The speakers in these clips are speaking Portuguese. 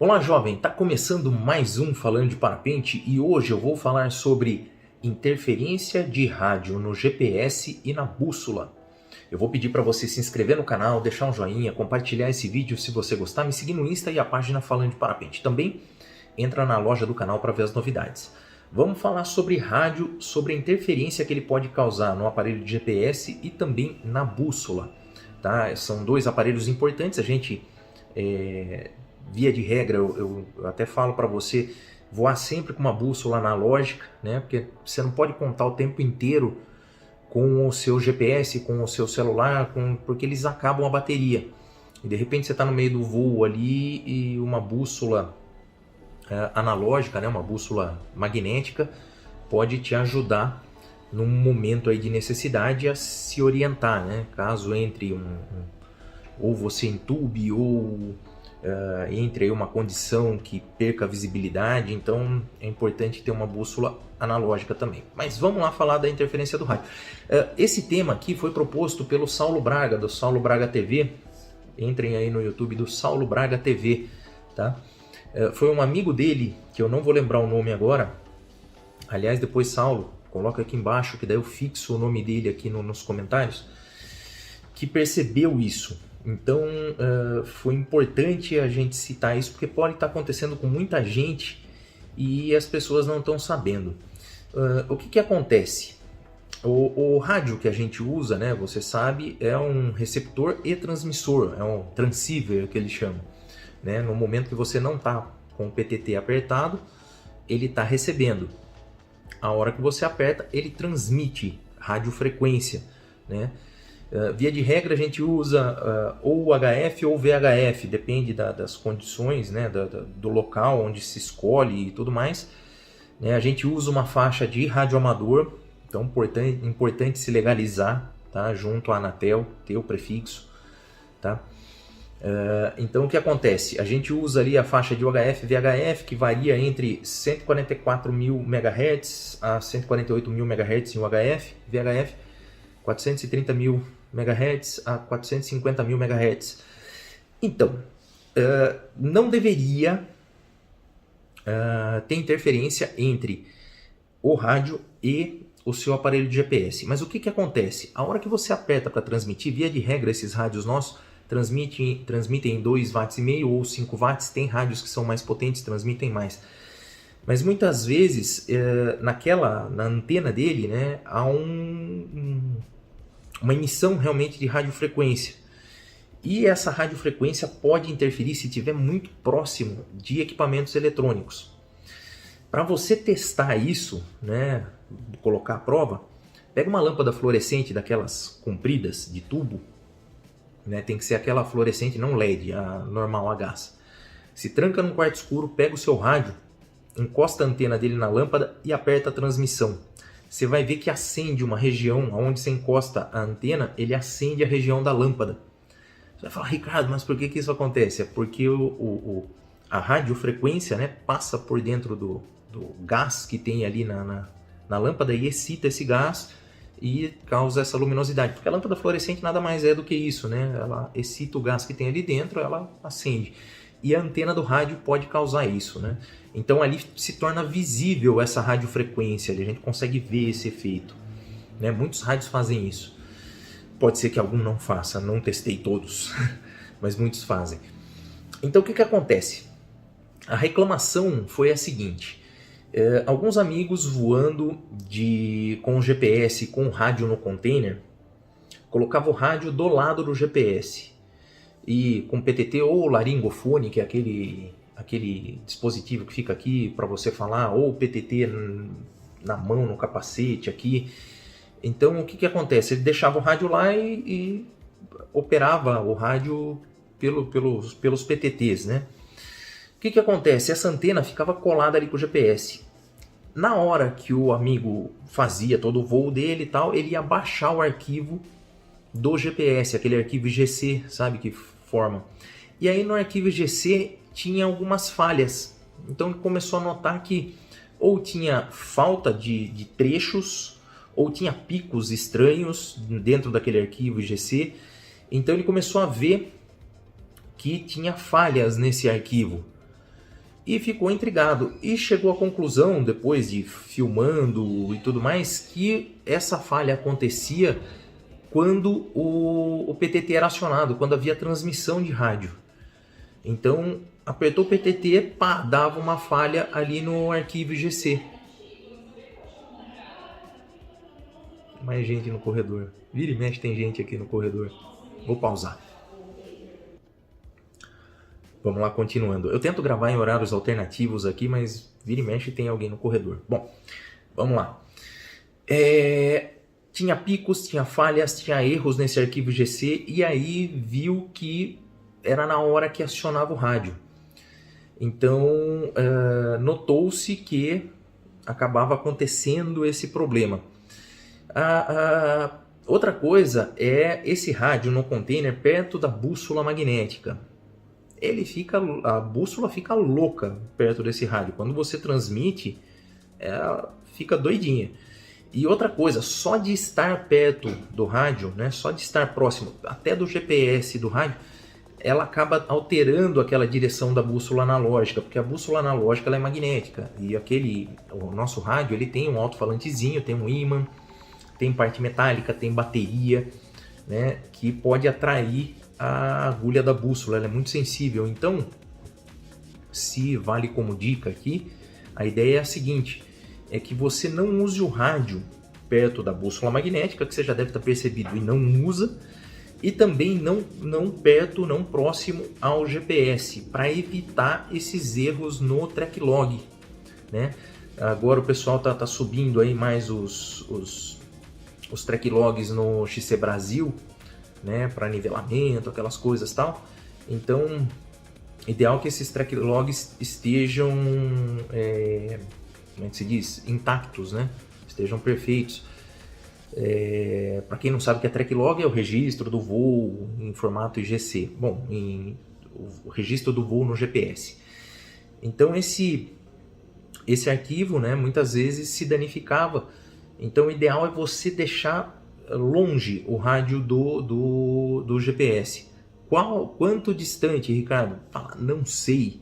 Olá, jovem! Tá começando mais um Falando de Parapente e hoje eu vou falar sobre interferência de rádio no GPS e na bússola. Eu vou pedir para você se inscrever no canal, deixar um joinha, compartilhar esse vídeo se você gostar, me seguir no Insta e a página Falando de Parapente. Também entra na loja do canal para ver as novidades. Vamos falar sobre rádio, sobre a interferência que ele pode causar no aparelho de GPS e também na bússola. Tá? São dois aparelhos importantes, a gente... via de regra, eu até falo para você voar sempre com uma bússola analógica, né? Porque você não pode contar o tempo inteiro com o seu GPS, com o seu celular, porque eles acabam a bateria. E de repente você está no meio do voo ali e uma bússola analógica, né? Uma bússola magnética, pode te ajudar num momento aí de necessidade a se orientar, né? Caso entre ou você entube ou entre aí uma condição que perca a visibilidade, então é importante ter uma bússola analógica também. Mas vamos lá falar da interferência do rádio. Esse tema aqui foi proposto pelo Saulo Braga, do Saulo Braga TV. Entrem aí no YouTube do Saulo Braga TV, tá? Foi um amigo dele, que eu não vou lembrar o nome agora. Aliás, depois, Saulo, coloca aqui embaixo, que daí eu fixo o nome dele aqui nos comentários, que percebeu isso. Então foi importante a gente citar isso, porque pode estar acontecendo com muita gente e as pessoas não estão sabendo. O que acontece? O rádio que a gente usa, né, você sabe, é um receptor e transmissor, é um transceiver que eles chamam. Né? No momento que você não está com o PTT apertado, ele está recebendo. A hora que você aperta, ele transmite radiofrequência, né? Via de regra a gente usa ou HF ou VHF, depende das condições, né, do local onde se escolhe e tudo mais. Né? A gente usa uma faixa de radioamador, então importante se legalizar, tá? Junto à Anatel, ter o prefixo. Tá? Então o que acontece? A gente usa ali a faixa de UHF, VHF, que varia entre 144.000 MHz a 148.000 MHz em UHF, VHF 430.000 MHz a 450.000 MHz. Então, não deveria ter interferência entre o rádio e o seu aparelho de GPS. Mas o que acontece? A hora que você aperta para transmitir, via de regra, esses rádios nossos transmitem em 2,5 watts ou 5 watts. Tem rádios que são mais potentes, transmitem mais. Mas muitas vezes, na antena dele, né, há uma emissão realmente de radiofrequência. E essa radiofrequência pode interferir se estiver muito próximo de equipamentos eletrônicos. Para você testar isso, né, colocar à prova, pega uma lâmpada fluorescente daquelas compridas de tubo, né, tem que ser aquela fluorescente, não LED, a normal, a gás. Se tranca num quarto escuro, pega o seu rádio, encosta a antena dele na lâmpada e aperta a transmissão. Você vai ver que acende uma região, onde você encosta a antena, ele acende a região da lâmpada. Você vai falar, Ricardo, mas por que isso acontece? É porque a radiofrequência, né, passa por dentro do gás que tem ali na lâmpada e excita esse gás e causa essa luminosidade. Porque a lâmpada fluorescente nada mais é do que isso, né? Ela excita o gás que tem ali dentro, ela acende. E a antena do rádio pode causar isso, né? Então ali se torna visível essa radiofrequência, ali a gente consegue ver esse efeito, né? Muitos rádios fazem isso. Pode ser que algum não faça, não testei todos, mas muitos fazem. Então o que acontece? A reclamação foi a seguinte: alguns amigos voando com o GPS, com o rádio no container, colocavam o rádio do lado do GPS. E com PTT ou laringofone, que é aquele dispositivo que fica aqui para você falar, ou PTT na mão, no capacete aqui. Então o que acontece? Ele deixava o rádio lá e operava o rádio pelos PTTs, né? O que acontece? Essa antena ficava colada ali com o GPS. Na hora que o amigo fazia todo o voo dele e tal, ele ia baixar o arquivo do GPS, aquele arquivo IGC, sabe, que forma. E aí no arquivo IGC tinha algumas falhas. Então ele começou a notar que ou tinha falta de trechos, ou tinha picos estranhos dentro daquele arquivo IGC. Então ele começou a ver que tinha falhas nesse arquivo. e ficou intrigado e chegou à conclusão, depois de filmando e tudo mais, que essa falha acontecia quando o PTT era acionado, quando havia transmissão de rádio. Então, apertou o PTT, pá, dava uma falha ali no arquivo IGC. Mais gente no corredor. Vira e mexe, tem gente aqui no corredor. Vou pausar. Vamos lá, continuando. Eu tento gravar em horários alternativos aqui, mas vira e mexe tem alguém no corredor. Bom, vamos lá. Tinha picos, tinha falhas, tinha erros nesse arquivo IGC, e aí viu que era na hora que acionava o rádio. Então, notou-se que acabava acontecendo esse problema. Outra coisa é esse rádio no container perto da bússola magnética. A bússola fica louca perto desse rádio. Quando você transmite, ela fica doidinha. E outra coisa, só de estar perto do rádio, né, só de estar próximo até do GPS do rádio, ela acaba alterando aquela direção da bússola analógica, porque a bússola analógica ela é magnética. E o nosso rádio ele tem um alto-falantezinho, tem um ímã, tem parte metálica, tem bateria, né, que pode atrair a agulha da bússola, ela é muito sensível. Então, se vale como dica aqui, a ideia é a seguinte, é que você não use o rádio perto da bússola magnética, que você já deve estar percebido e não usa, e também não perto, não próximo ao GPS, para evitar esses erros no track log, né? Agora o pessoal tá subindo aí mais os track logs no XC Brasil, né, para nivelamento, aquelas coisas tal. Então, ideal que esses track logs estejam, como é que se diz, intactos, né, estejam perfeitos. Para quem não sabe o que é track log, é o registro do voo em formato IGC. Bom, o registro do voo no GPS. Então esse arquivo, né, muitas vezes se danificava. Então o ideal é você deixar longe o rádio do GPS. Quanto distante, Ricardo? Não sei,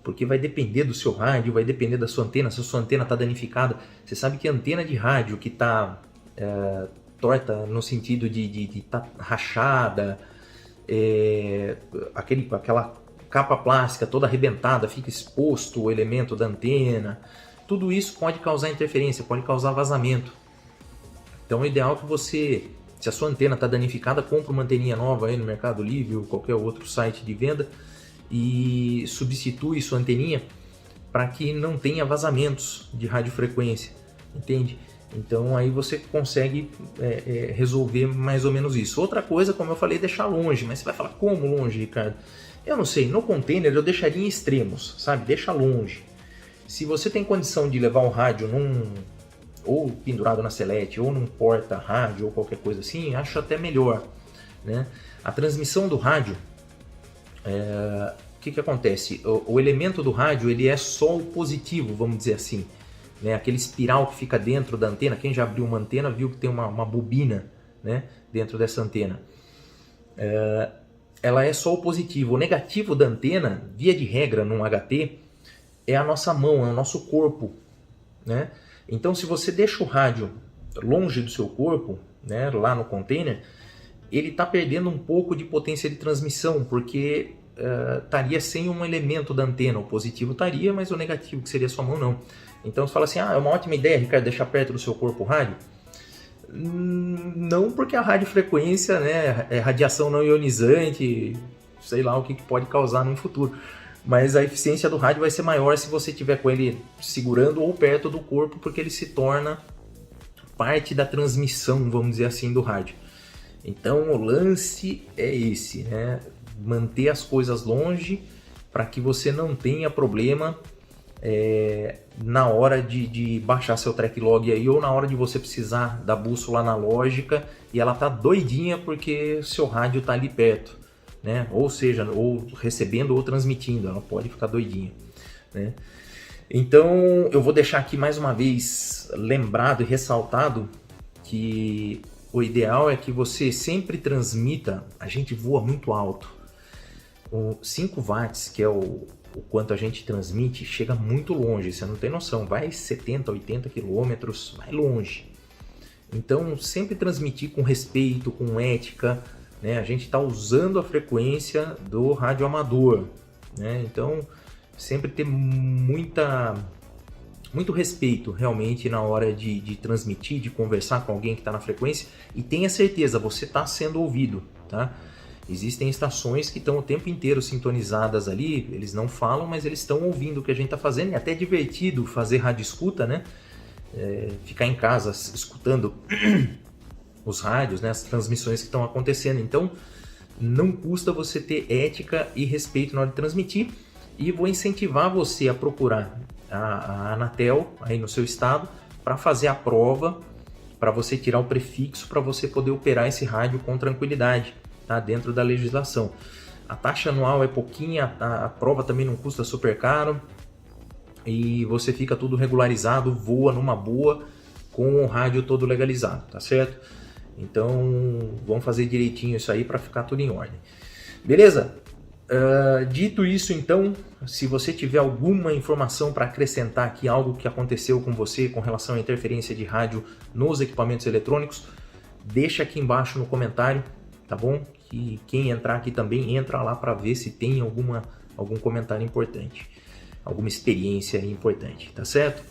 porque vai depender do seu rádio, vai depender da sua antena. Se a sua antena está danificada, você sabe que a antena de rádio que está torta no sentido de estar rachada, aquela capa plástica toda arrebentada, fica exposto o elemento da antena, tudo isso pode causar interferência, pode causar vazamento. Então o ideal é que você, se a sua antena está danificada, compre uma anteninha nova aí no Mercado Livre ou qualquer outro site de venda e substitui sua anteninha para que não tenha vazamentos de radiofrequência, entende? Então aí você consegue resolver mais ou menos isso. Outra coisa, como eu falei, deixar longe. Mas você vai falar, como longe, Ricardo? Eu não sei, no container eu deixaria em extremos, sabe? Deixa longe. Se você tem condição de levar o rádio ou pendurado na selete, ou num porta-rádio, ou qualquer coisa assim, acho até melhor, né? A transmissão do rádio, o que acontece? O elemento do rádio ele é só o positivo, vamos dizer assim. Né, aquele espiral que fica dentro da antena, quem já abriu uma antena viu que tem uma bobina, né, dentro dessa antena. Ela é só o positivo. O negativo da antena, via de regra num HT, é a nossa mão, é o nosso corpo. Né? Então se você deixa o rádio longe do seu corpo, né, lá no container, ele está perdendo um pouco de potência de transmissão, porque estaria sem um elemento da antena. O positivo estaria, mas o negativo, que seria a sua mão, não. Então você fala assim, é uma ótima ideia, Ricardo, deixar perto do seu corpo o rádio? Não, porque a radiofrequência, né, é radiação não ionizante, sei lá o que pode causar no futuro. Mas a eficiência do rádio vai ser maior se você tiver com ele segurando ou perto do corpo, porque ele se torna parte da transmissão, vamos dizer assim, do rádio. Então o lance é esse, né? Manter as coisas longe para que você não tenha problema na hora de baixar seu track log aí, ou na hora de você precisar da bússola analógica e ela tá doidinha porque seu rádio tá ali perto, né? Ou seja, ou recebendo ou transmitindo, ela pode ficar doidinha, né? Então eu vou deixar aqui mais uma vez lembrado e ressaltado que o ideal é que você sempre transmita. A gente voa muito alto. O 5 watts, que é o quanto a gente transmite chega muito longe, você não tem noção, vai 70, 80 quilômetros, vai longe. Então, sempre transmitir com respeito, com ética, né? A gente está usando a frequência do rádio amador, né? Então, sempre ter muito respeito realmente na hora de transmitir, de conversar com alguém que está na frequência, e tenha certeza, você está sendo ouvido, tá? Existem estações que estão o tempo inteiro sintonizadas ali, eles não falam, mas eles estão ouvindo o que a gente está fazendo, e é até divertido fazer rádio escuta, né? Ficar em casa escutando os rádios, né? As transmissões que estão acontecendo. Então, não custa você ter ética e respeito na hora de transmitir, e vou incentivar você a procurar a Anatel aí no seu estado para fazer a prova, para você tirar o prefixo, para você poder operar esse rádio com tranquilidade, tá? Dentro da legislação. A taxa anual é pouquinha, a prova também não custa super caro, e você fica tudo regularizado, voa numa boa com o rádio todo legalizado, tá certo? Então vamos fazer direitinho isso aí para ficar tudo em ordem. Beleza? Dito isso, então, se você tiver alguma informação para acrescentar aqui, algo que aconteceu com você com relação à interferência de rádio nos equipamentos eletrônicos, deixa aqui embaixo no comentário, tá bom? Que quem entrar aqui também entra lá para ver se tem algum comentário importante, alguma experiência importante, tá certo?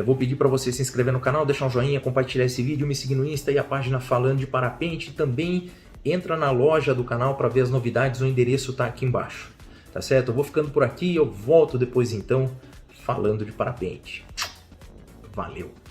Vou pedir para você se inscrever no canal, deixar um joinha, compartilhar esse vídeo, me seguir no Insta e a página Falando de Parapente. Também entra na loja do canal para ver as novidades, o endereço está aqui embaixo, tá certo? Eu vou ficando por aqui, eu volto depois então falando de parapente. Valeu!